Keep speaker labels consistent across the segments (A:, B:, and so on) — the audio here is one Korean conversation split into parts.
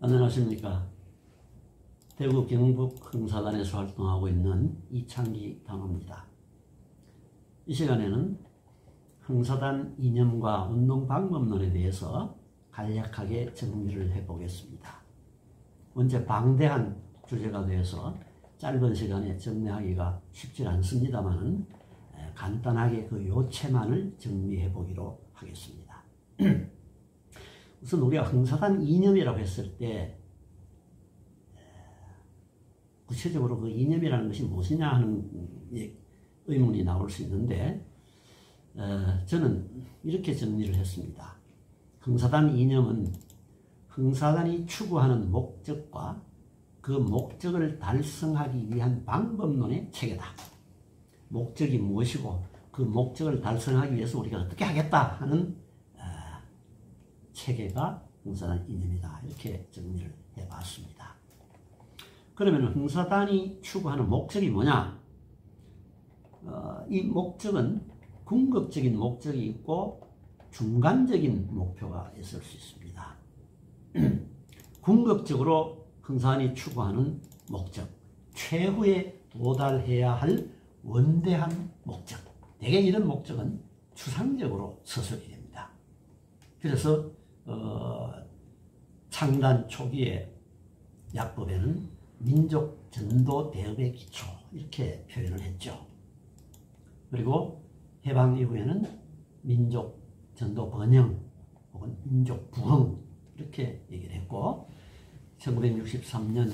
A: 안녕하십니까. 대구 경북 흥사단에서 활동하고 있는 이창기 단호입니다. 이 시간에는 흥사단 이념과 운동 방법론에 대해서 간략하게 정리를 해보겠습니다. 먼저 방대한 주제가 되어서 짧은 시간에 정리하기가 쉽지 않습니다만 간단하게 그 요체만을 정리해 보기로 하겠습니다. 우선 우리가 흥사단 이념이라고 했을 때 구체적으로 그 이념이라는 것이 무엇이냐 하는 의문이 나올 수 있는데 저는 이렇게 정리를 했습니다. 흥사단 이념은 흥사단이 추구하는 목적과 그 목적을 달성하기 위한 방법론의 체계다. 목적이 무엇이고 그 목적을 달성하기 위해서 우리가 어떻게 하겠다 하는 체계가 흥사단 이념이다. 이렇게 정리를 해봤습니다. 그러면 흥사단이 추구하는 목적이 뭐냐? 이 목적은 궁극적인 목적이 있고 중간적인 목표가 있을 수 있습니다. 궁극적으로 흥사단이 추구하는 목적, 최후에 도달해야 할 원대한 목적, 대개 이런 목적은 추상적으로 서술이 됩니다. 그래서 창단 초기에 약법에는 민족 전도 대업의 기초 이렇게 표현을 했죠. 그리고 해방 이후에는 민족 전도 번영 혹은 민족 부흥 이렇게 얘기를 했고 1963년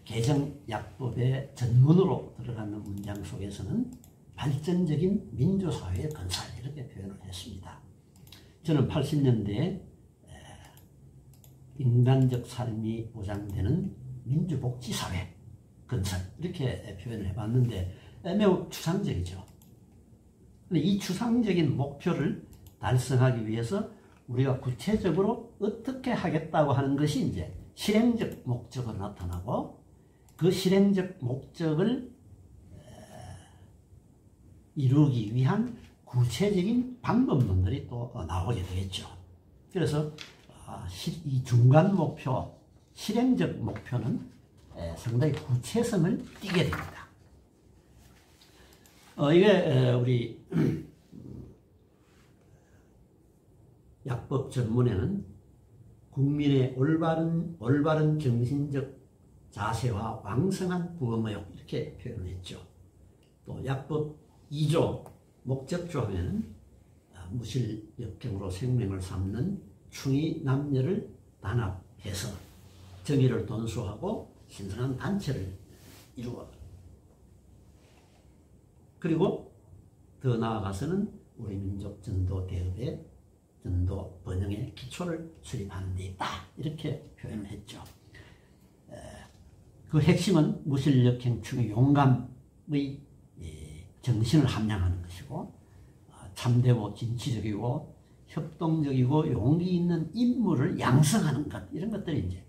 A: 개정약법의 전문으로 들어가는 문장 속에서는 발전적인 민주사회의 건설 이렇게 표현을 했습니다. 저는 80년대에 인간적 삶이 보장되는 민주복지사회 건설 이렇게 표현을 해봤는데 매우 추상적이죠. 근데 이 추상적인 목표를 달성하기 위해서 우리가 구체적으로 어떻게 하겠다고 하는 것이 이제 실행적 목적으로 나타나고 그 실행적 목적을 이루기 위한 구체적인 방법론들이 또 나오게 되겠죠. 그래서 이 중간 목표, 실행적 목표는 상당히 구체성을 띠게 됩니다. 이게 우리 약법 전문에는 국민의 올바른 정신적 자세와 왕성한 부검의욕 이렇게 표현을 했죠. 또 약법 2조 목적조 하면은 무실역경으로 생명을 삼는 충의 남녀를 단합해서 정의를 돈수하고 신성한 단체를 이루어 그리고 더 나아가서는 우리 민족 전도 대업의 전도 번영의 기초를 수립하는 데 있다 이렇게 표현을 했죠. 그 핵심은 무실역행 충의 용감의 정신을 함양하는 것이고 참되고 진취적이고 협동적이고 용기 있는 인물을 양성하는 것 이런 것들이 이제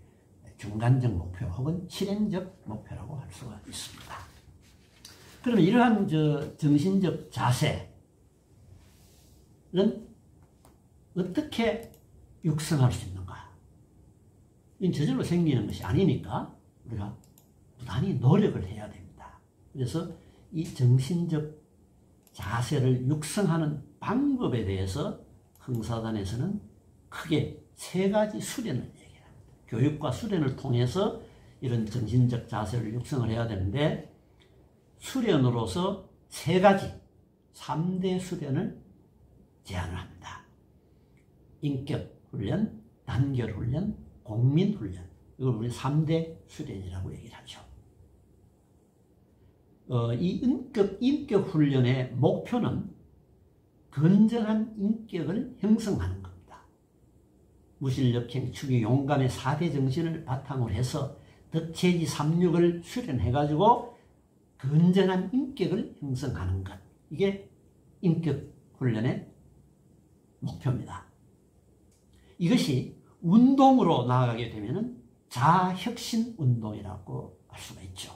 A: 중간적 목표 혹은 실행적 목표라고 할 수가 있습니다. 그러면 이러한 정신적 자세는 어떻게 육성할 수 있는가? 이건 저절로 생기는 것이 아니니까 우리가 부단히 노력을 해야 됩니다. 그래서 이 정신적 자세를 육성하는 방법에 대해서 흥사단에서는 크게 세 가지 수련을 얘기합니다. 교육과 수련을 통해서 이런 정신적 자세를 육성을 해야 되는데 수련으로서 세 가지 3대 수련을 제안을 합니다. 인격훈련, 단결훈련, 공민훈련 이걸 우리 3대 수련이라고 얘기를 하죠. 이 인격훈련의 목표는 건전한 인격을 형성하는 겁니다. 무실역행, 충의, 용감의 4대 정신을 바탕으로 해서 덕체지 3육을 수련해가지고 건전한 인격을 형성하는 것. 이게 인격훈련의 목표입니다. 이것이 운동으로 나아가게 되면 자아혁신운동이라고 할 수가 있죠.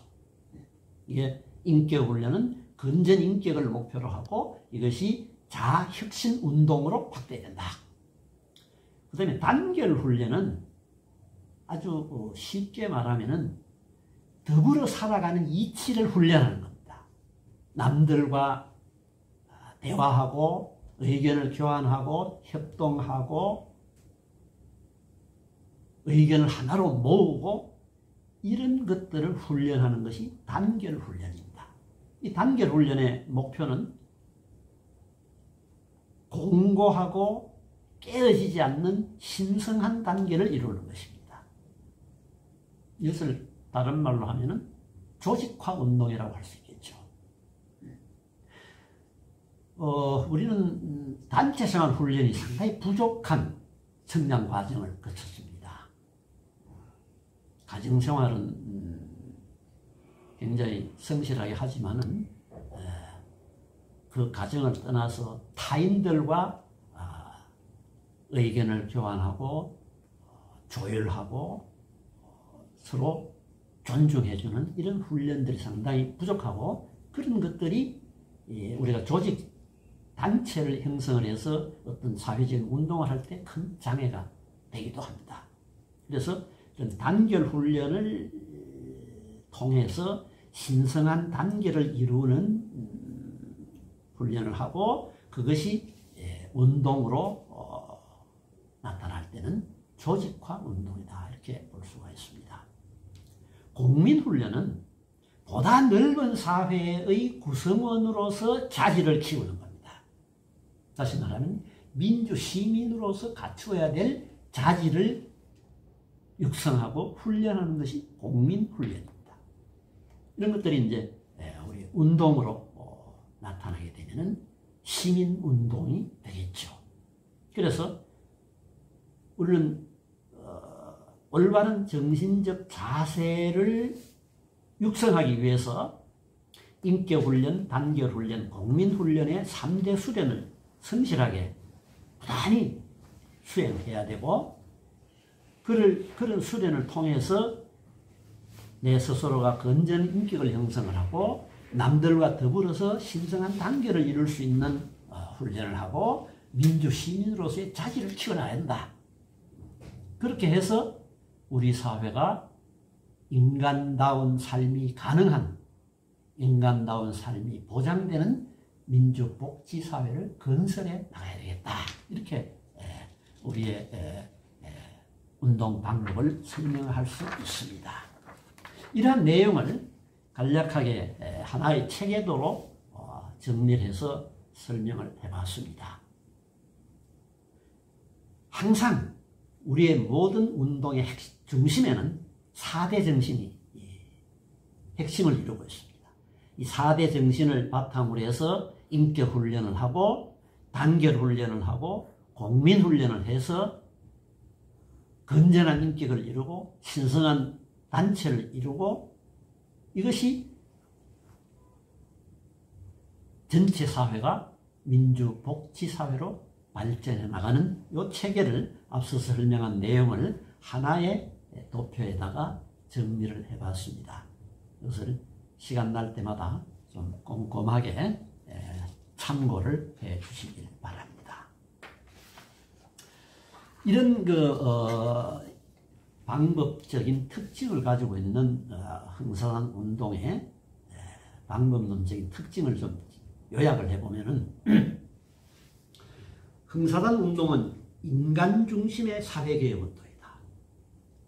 A: 이게 인격훈련은 건전 인격을 목표로 하고 이것이 자아혁신운동으로 확대된다. 그 다음에 단결훈련은 아주 쉽게 말하면은 더불어 살아가는 이치를 훈련하는 겁니다. 남들과 대화하고 의견을 교환하고 협동하고 의견을 하나로 모으고 이런 것들을 훈련하는 것이 단결 훈련입니다. 이 단결 훈련의 목표는 공고하고 깨어지지 않는 신성한 단계를 이루는 것입니다. 이것을 다른 말로 하면은 조직화 운동이라고 할 수 있겠죠. 우리는 단체생활 훈련이 상당히 부족한 성장 과정을 거쳤습니다. 가정생활은 굉장히 성실하게 하지만은 그 가정을 떠나서 타인들과 의견을 교환하고 조율하고 서로 존중해주는 이런 훈련들이 상당히 부족하고 그런 것들이 우리가 조직 단체를 형성을 해서 어떤 사회적인 운동을 할 때 큰 장애가 되기도 합니다. 그래서 이런 단결 훈련을 통해서 신성한 단계를 이루는 훈련을 하고 그것이 운동으로 나타날 때는 조직화 운동이다 이렇게 볼 수가 있습니다. 공민훈련은 보다 넓은 사회의 구성원으로서 자질을 키우는 겁니다. 다시 말하면 민주시민으로서 갖추어야 될 자질을 육성하고 훈련하는 것이 공민훈련입니다. 이런 것들이 이제 우리 운동으로 나타나게 되면은 시민운동이 되겠죠. 그래서 우리는 올바른 정신적 자세를 육성하기 위해서 인격훈련, 단결훈련, 공민훈련의 3대 수련을 성실하게 부단히 수행해야 되고 그런 수련을 통해서 내 스스로가 건전한 인격을 형성을 하고 남들과 더불어서 신성한 단계를 이룰 수 있는 훈련을 하고 민주시민으로서의 자질을 키워나야 한다. 그렇게 해서 우리 사회가 인간다운 삶이 가능한 인간다운 삶이 보장되는 민주복지사회를 건설해 나가야 되겠다. 이렇게 우리의 운동 방법을 설명할 수 있습니다. 이러한 내용을 간략하게 하나의 체계도로 정리를 해서 설명을 해봤습니다. 항상 우리의 모든 운동의 중심에는 4대 정신이 핵심을 이루고 있습니다. 이 4대 정신을 바탕으로 해서 인격훈련을 하고 단결훈련을 하고 공민훈련을 해서 건전한 인격을 이루고 신성한 단체를 이루고 이것이 전체 사회가 민주복지사회로 발전해 나가는 이 체계를 앞서서 설명한 내용을 하나의 도표에다가 정리를 해봤습니다. 이것을 시간 날 때마다 좀 꼼꼼하게 참고를 해 주시길 바랍니다. 이런 방법적인 특징을 가지고 있는 흥사단 운동의 방법론적인 특징을 좀 요약을 해보면은 흥사단 운동은 인간 중심의 사회개혁 운동이다.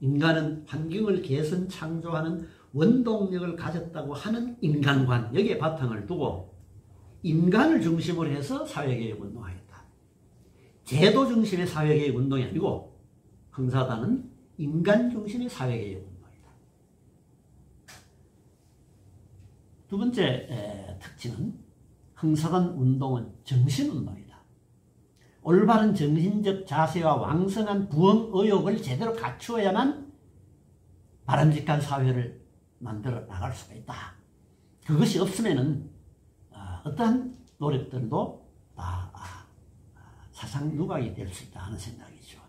A: 인간은 환경을 개선 창조하는 원동력을 가졌다고 하는 인간관 여기에 바탕을 두고 인간을 중심으로 해서 사회개혁 운동하겠다. 제도 중심의 사회개혁 운동이 아니고 흥사단은 인간 중심의 사회개혁 운동이다. 두 번째 특징은 흥사단 운동은 정신운동이다. 올바른 정신적 자세와 왕성한 부흥 의욕을 제대로 갖추어야만 바람직한 사회를 만들어 나갈 수가 있다. 그것이 없으면은 어떠한 노력들도 다 사상 누각이 될 수 있다 하는 생각이죠.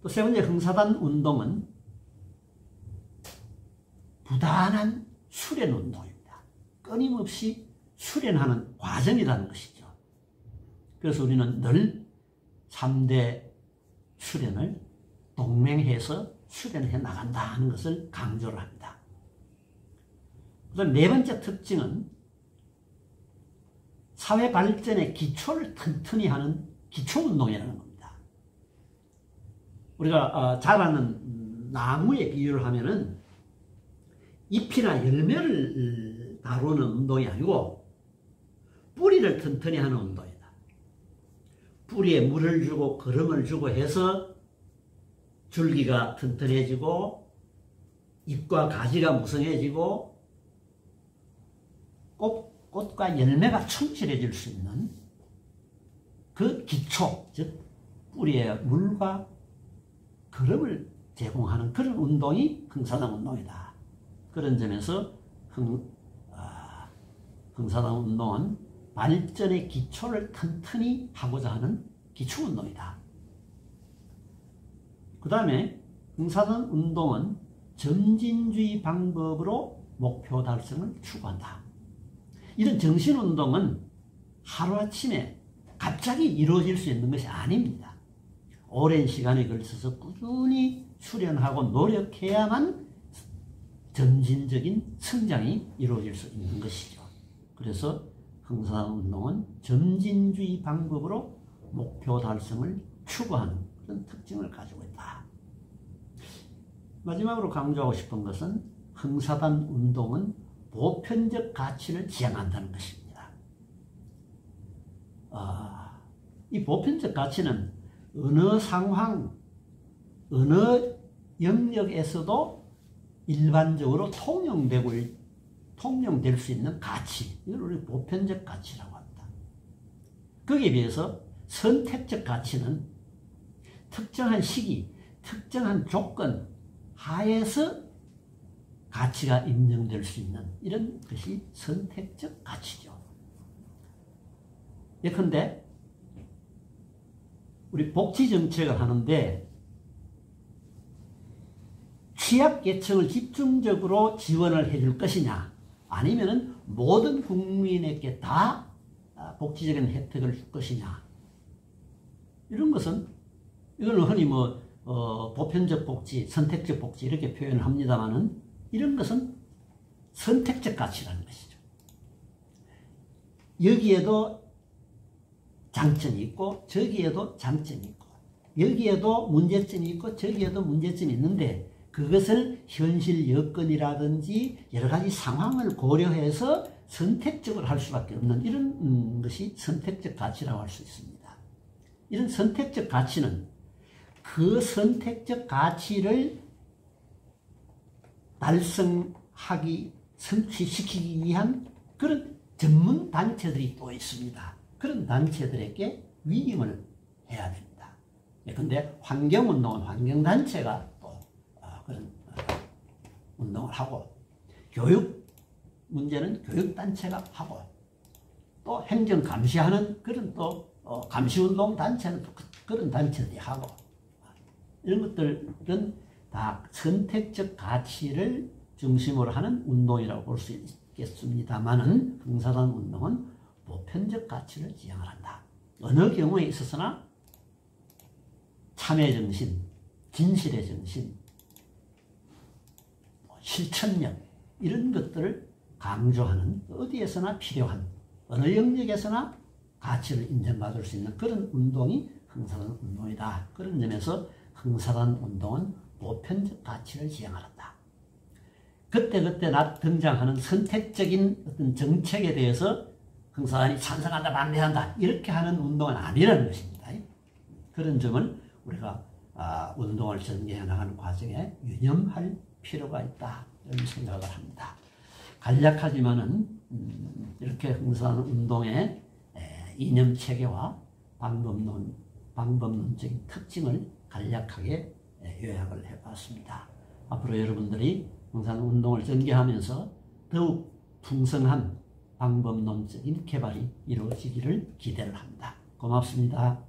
A: 또 세 번째 흥사단 운동은 부단한 수련 운동입니다. 끊임없이 수련하는 과정이라는 것이죠. 그래서 우리는 늘 3대 수련을 동맹해서 수련해 나간다 하는 것을 강조를 합니다. 그다음 네 번째 특징은 사회 발전의 기초를 튼튼히 하는 기초운동이라는 겁니다. 우리가 잘 아는 나무에 비유를 하면은 잎이나 열매를 다루는 운동이 아니고 뿌리를 튼튼히 하는 운동이다. 뿌리에 물을 주고 거름을 주고 해서 줄기가 튼튼해지고 잎과 가지가 무성해지고 꽃과 열매가 충실해질 수 있는 그 기초, 즉 뿌리에 물과 거름을 제공하는 그런 운동이 흥사단 운동이다. 그런 점에서 흥사단 운동은 발전의 기초를 튼튼히 하고자 하는 기초운동이다. 그 다음에 흥사단 운동은 점진주의 방법으로 목표 달성을 추구한다. 이런 정신운동은 하루아침에 갑자기 이루어질 수 있는 것이 아닙니다. 오랜 시간에 걸쳐서 꾸준히 수련하고 노력해야만 점진적인 성장이 이루어질 수 있는 것이죠. 그래서 흥사단 운동은 점진주의 방법으로 목표 달성을 추구하는 그런 특징을 가지고 있다. 마지막으로 강조하고 싶은 것은 흥사단 운동은 보편적 가치를 지향한다는 것입니다. 이 보편적 가치는 어느 상황, 어느 영역에서도 일반적으로 통용될 수 있는 가치, 이걸 우리 보편적 가치라고 합니다. 거기에 비해서 선택적 가치는 특정한 시기, 특정한 조건 하에서 가치가 인정될 수 있는 이런 것이 선택적 가치죠. 예컨대 우리 복지정책을 하는데 취약계층을 집중적으로 지원을 해줄 것이냐, 아니면은 모든 국민에게 다 복지적인 혜택을 줄 것이냐, 이런 것은 이걸 흔히 보편적 복지, 선택적 복지 이렇게 표현을 합니다만은 이런 것은 선택적 가치라는 것이죠. 여기에도 장점이 있고 저기에도 장점이 있고 여기에도 문제점이 있고 저기에도 문제점이 있는데 그것을 현실 여건이라든지 여러 가지 상황을 고려해서 선택적으로 할 수밖에 없는 이런 것이 선택적 가치라고 할 수 있습니다. 이런 선택적 가치는 그 선택적 가치를 달성하기, 성취시키기 위한 그런 전문 단체들이 또 있습니다. 그런 단체들에게 위임을 해야 됩니다. 그런데 환경운동은 환경단체가 또 그런 운동을 하고, 교육 문제는 교육단체가 하고, 또 행정 감시하는 그런 또 감시운동 단체는 또 그런 단체들이 하고, 이런 것들은 다 선택적 가치를 중심으로 하는 운동이라고 볼 수 있겠습니다만은 흥사단 운동은 보편적 가치를 지향을 한다. 어느 경우에 있어서나 참회 정신, 진실의 정신, 실천력 이런 것들을 강조하는 어디에서나 필요한 어느 영역에서나 가치를 인정받을 수 있는 그런 운동이 흥사단 운동이다. 그런 점에서 흥사단 운동은 보편적 가치를 지향한다. 그때그때 등장하는 선택적인 어떤 정책에 대해서 흥사단이 찬성한다, 반대한다 이렇게 하는 운동은 아니라는 것입니다. 그런 점을 우리가 운동을 전개해 나가는 과정에 유념할 필요가 있다 이런 생각을 합니다. 간략하지만은 이렇게 흥사단 운동의 이념 체계와 방법론적인 특징을 간략하게 요약을 해봤습니다. 앞으로 여러분들이 흥사단 운동을 전개하면서 더욱 풍성한 방법론적인 개발이 이루어지기를 기대를 합니다. 고맙습니다.